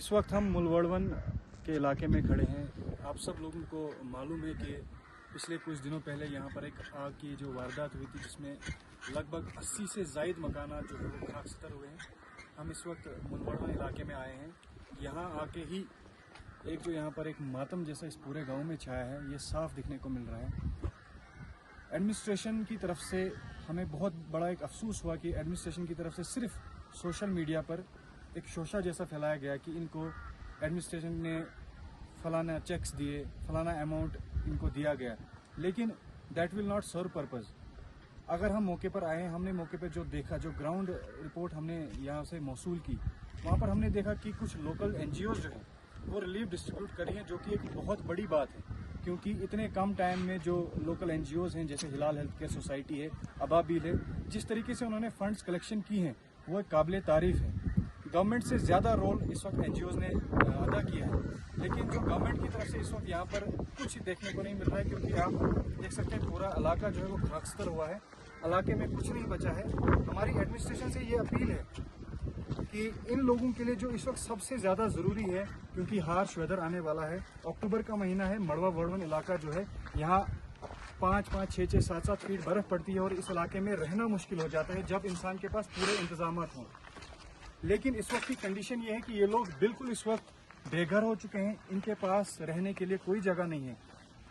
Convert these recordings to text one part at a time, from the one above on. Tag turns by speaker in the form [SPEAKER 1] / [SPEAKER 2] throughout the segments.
[SPEAKER 1] इस वक्त हम मुलवड़वन के इलाके में खड़े हैं। आप सब लोगों को मालूम है कि पिछले कुछ दिनों पहले यहाँ पर एक आग की जो वारदात हुई थी जिसमें लगभग 80 से ज़ायद मकानात जो है वो खाकसतर हुए हैं। हम इस वक्त मुलवड़वन इलाके में आए हैं। यहाँ आके ही एक जो यहाँ पर एक मातम जैसा इस पूरे गांव में छाया है, ये साफ दिखने को मिल रहा है। एडमिनिस्ट्रेशन की तरफ से हमें बहुत बड़ा एक अफसोस हुआ कि एडमिनिस्ट्रेशन की तरफ से सिर्फ सोशल मीडिया पर एक शोशा जैसा फैलाया गया कि इनको एडमिनिस्ट्रेशन ने फलाना चेक्स दिए, फलाना अमाउंट इनको दिया गया, लेकिन that will not serve purpose. अगर हम मौके पर आए, हमने मौके पर जो देखा, जो ग्राउंड रिपोर्ट हमने यहाँ से मौसूल की, वहाँ पर हमने देखा कि कुछ लोकल NGOs जो हैं वो रिलीफ डिस्ट्रीब्यूट करी हैं, जो कि एक बहुत बड़ी बात है, क्योंकि इतने कम टाइम में जो लोकल NGOs हैं जैसे हिलाल हेल्थ केयर सोसाइटी है, अबाबील है, जिस तरीके से उन्होंने फंड्स कलेक्शन की हैं वो एक काबिल तारीफ है। गवर्नमेंट से ज़्यादा रोल इस वक्त NGOs ने अदा किया है, लेकिन जो गवर्नमेंट की तरफ से इस वक्त यहाँ पर कुछ देखने को नहीं मिल रहा है, क्योंकि आप देख सकते हैं पूरा इलाका जो है वो खाकसतर हुआ है, इलाके में कुछ नहीं बचा है। हमारी एडमिनिस्ट्रेशन से ये अपील है कि इन लोगों के लिए जो इस वक्त सबसे ज़्यादा ज़रूरी है, क्योंकि हार्श वेदर आने वाला है, अक्टूबर का महीना है, मड़वा वड़वन इलाका जो है यहाँ 5-5, 6-6, 7-7 फीट बर्फ़ पड़ती है और इस इलाके में रहना मुश्किल हो जाता है जब इंसान के पास पूरे इंतजाम हों। लेकिन इस वक्त की कंडीशन ये है कि ये लोग बिल्कुल इस वक्त बेघर हो चुके हैं, इनके पास रहने के लिए कोई जगह नहीं है।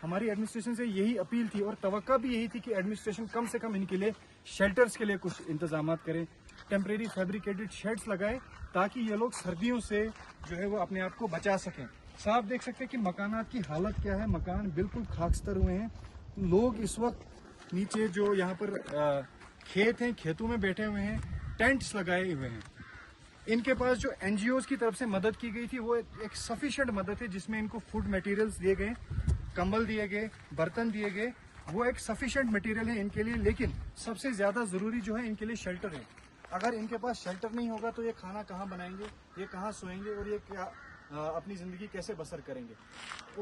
[SPEAKER 1] हमारी एडमिनिस्ट्रेशन से यही अपील थी और तवक्का भी यही थी कि एडमिनिस्ट्रेशन कम से कम इनके लिए शेल्टर्स के लिए कुछ इंतजाम करें, टेम्परेरी फैब्रिकेटेड शेड्स लगाए, ताकि ये लोग सर्दियों से जो है वो अपने आप को बचा सकें। साफ देख सकते हैं कि मकानात की हालत क्या है, मकान बिल्कुल खाकसतर हुए हैं। लोग इस वक्त नीचे जो यहाँ पर खेत हैं, खेतों में बैठे हुए हैं, टेंट्स लगाए हुए हैं। इनके पास जो NGOs की तरफ से मदद की गई थी वो एक सफिशिएंट मदद है, जिसमें इनको फूड मटेरियल्स दिए गए, कंबल दिए गए, बर्तन दिए गए, वो एक सफिशिएंट मटेरियल है इनके लिए। लेकिन सबसे ज़्यादा ज़रूरी जो है इनके लिए शेल्टर है। अगर इनके पास शेल्टर नहीं होगा तो ये खाना कहाँ बनाएंगे, ये कहाँ सोएंगे और ये क्या अपनी ज़िंदगी कैसे बसर करेंगे।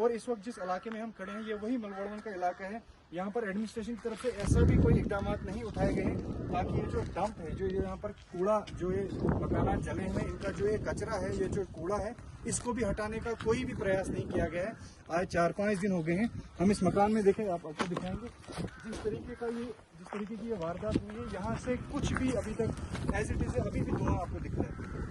[SPEAKER 1] और इस वक्त जिस इलाके में हम खड़े हैं ये वही मुलवड़वन का इलाका है। यहाँ पर एडमिनिस्ट्रेशन की तरफ से ऐसा भी कोई इकदाम नहीं उठाए गए हैं ताकि ये जो डंप है, जो ये यहाँ पर कूड़ा, जो ये मकानात जले हुए, इनका जो ये कचरा है, ये जो कूड़ा है, इसको भी हटाने का कोई भी प्रयास नहीं किया गया है। आज 4-5 दिन हो गए हैं। हम इस मकान में देखें, आपको दिखाएंगे जिस तरीके की ये वारदात हुई है, यहाँ से कुछ भी अभी तक एज इट इज़ अभी भी धुआं आपको दिख रहा है।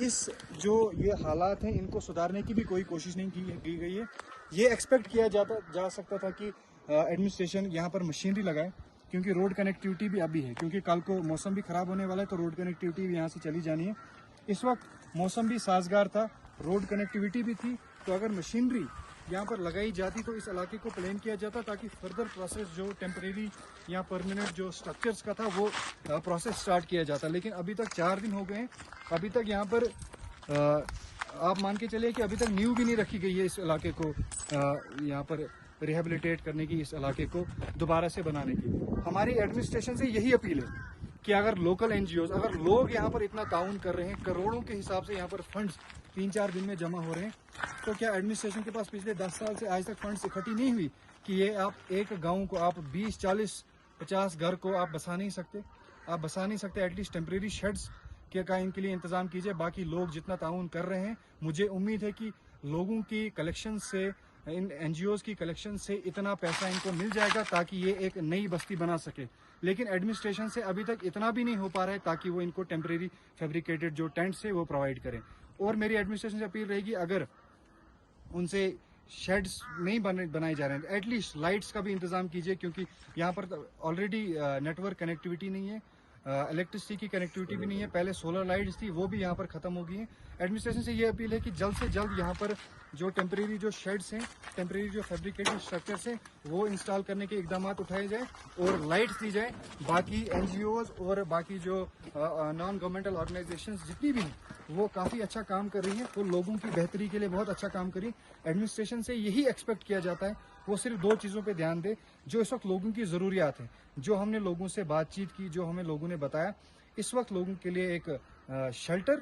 [SPEAKER 1] इस जो ये हालात हैं इनको सुधारने की भी कोई कोशिश नहीं की गई है। ये एक्सपेक्ट किया जा सकता था कि एडमिनिस्ट्रेशन यहाँ पर मशीनरी लगाए, क्योंकि रोड कनेक्टिविटी भी अभी है, क्योंकि कल को मौसम भी ख़राब होने वाला है तो रोड कनेक्टिविटी भी यहाँ से चली जानी है। इस वक्त मौसम भी साजगार था, रोड कनेक्टिविटी भी थी, तो अगर मशीनरी यहाँ पर लगाई जाती तो इस इलाके को प्लान किया जाता ताकि फर्दर प्रोसेस जो टेम्परेरी या परमानेंट जो स्ट्रक्चर्स का था वो प्रोसेस स्टार्ट किया जाता। लेकिन अभी तक 4 दिन हो गए हैं, अभी तक यहाँ पर आप मान के चलिए कि अभी तक नींव भी नहीं रखी गई है इस इलाके को यहाँ पर रिहेबिलिटेट करने की, इस इलाके को दोबारा से बनाने की। हमारी एडमिनिस्ट्रेशन से यही अपील है कि अगर लोकल NGOs, अगर लोग यहाँ पर इतना ताउन कर रहे हैं, करोड़ों के हिसाब से यहाँ पर फंड्स 3-4 दिन में जमा हो रहे हैं, तो क्या एडमिनिस्ट्रेशन के पास पिछले 10 साल से आज तक फंड्स इकट्ठी नहीं हुई कि ये आप एक गांव को, आप 20, 40, 50 घर को आप बसा नहीं सकते? आप बसा नहीं सकते? एटलीस्ट टेम्परेरी शेड्स का इनके लिए इंतज़ाम कीजिए। बाकी लोग जितना ताउन कर रहे हैं, मुझे उम्मीद है कि लोगों की कलेक्शन से, इन NGOs की कलेक्शन से इतना पैसा इनको मिल जाएगा ताकि ये एक नई बस्ती बना सके। लेकिन एडमिनिस्ट्रेशन से अभी तक इतना भी नहीं हो पा रहा है ताकि वो इनको टेम्परेरी फैब्रिकेटेड जो टेंट्स है वो प्रोवाइड करें। और मेरी एडमिनिस्ट्रेशन से अपील रहेगी, अगर उनसे शेड्स नहीं बनाए जा रहे हैं, एटलीस्ट लाइट्स का भी इंतज़ाम कीजिए, क्योंकि यहाँ पर ऑलरेडी नेटवर्क कनेक्टिविटी नहीं है, इलेक्ट्रिसिटी की कनेक्टिविटी भी नहीं है। पहले सोलर लाइट्स थी, वो भी यहाँ पर ख़त्म हो गई हैं। एडमिनिस्ट्रेशन से ये अपील है कि जल्द से जल्द यहाँ पर जो टेम्परेरी जो शेड्स हैं, टेम्परेरी जो फैब्रिकेटेड स्ट्रक्चर्स हैं, वो इंस्टॉल करने के इकदाम उठाए जाए और लाइट्स दी जाए। बाकी NGOs और बाकी जो नॉन गवर्नमेंटल ऑर्गेनाइजेशंस जितनी भी हैं वो काफ़ी अच्छा काम कर रही हैं, वो लोगों की बेहतरी के लिए बहुत अच्छा काम कर रही है। एडमिनिस्ट्रेशन से यही एक्सपेक्ट किया जाता है, वो सिर्फ 2 चीज़ों पे ध्यान दे जो इस वक्त लोगों की ज़रूरियात हैं, जो हमने लोगों से बातचीत की, जो हमें लोगों ने बताया। इस वक्त लोगों के लिए एक शेल्टर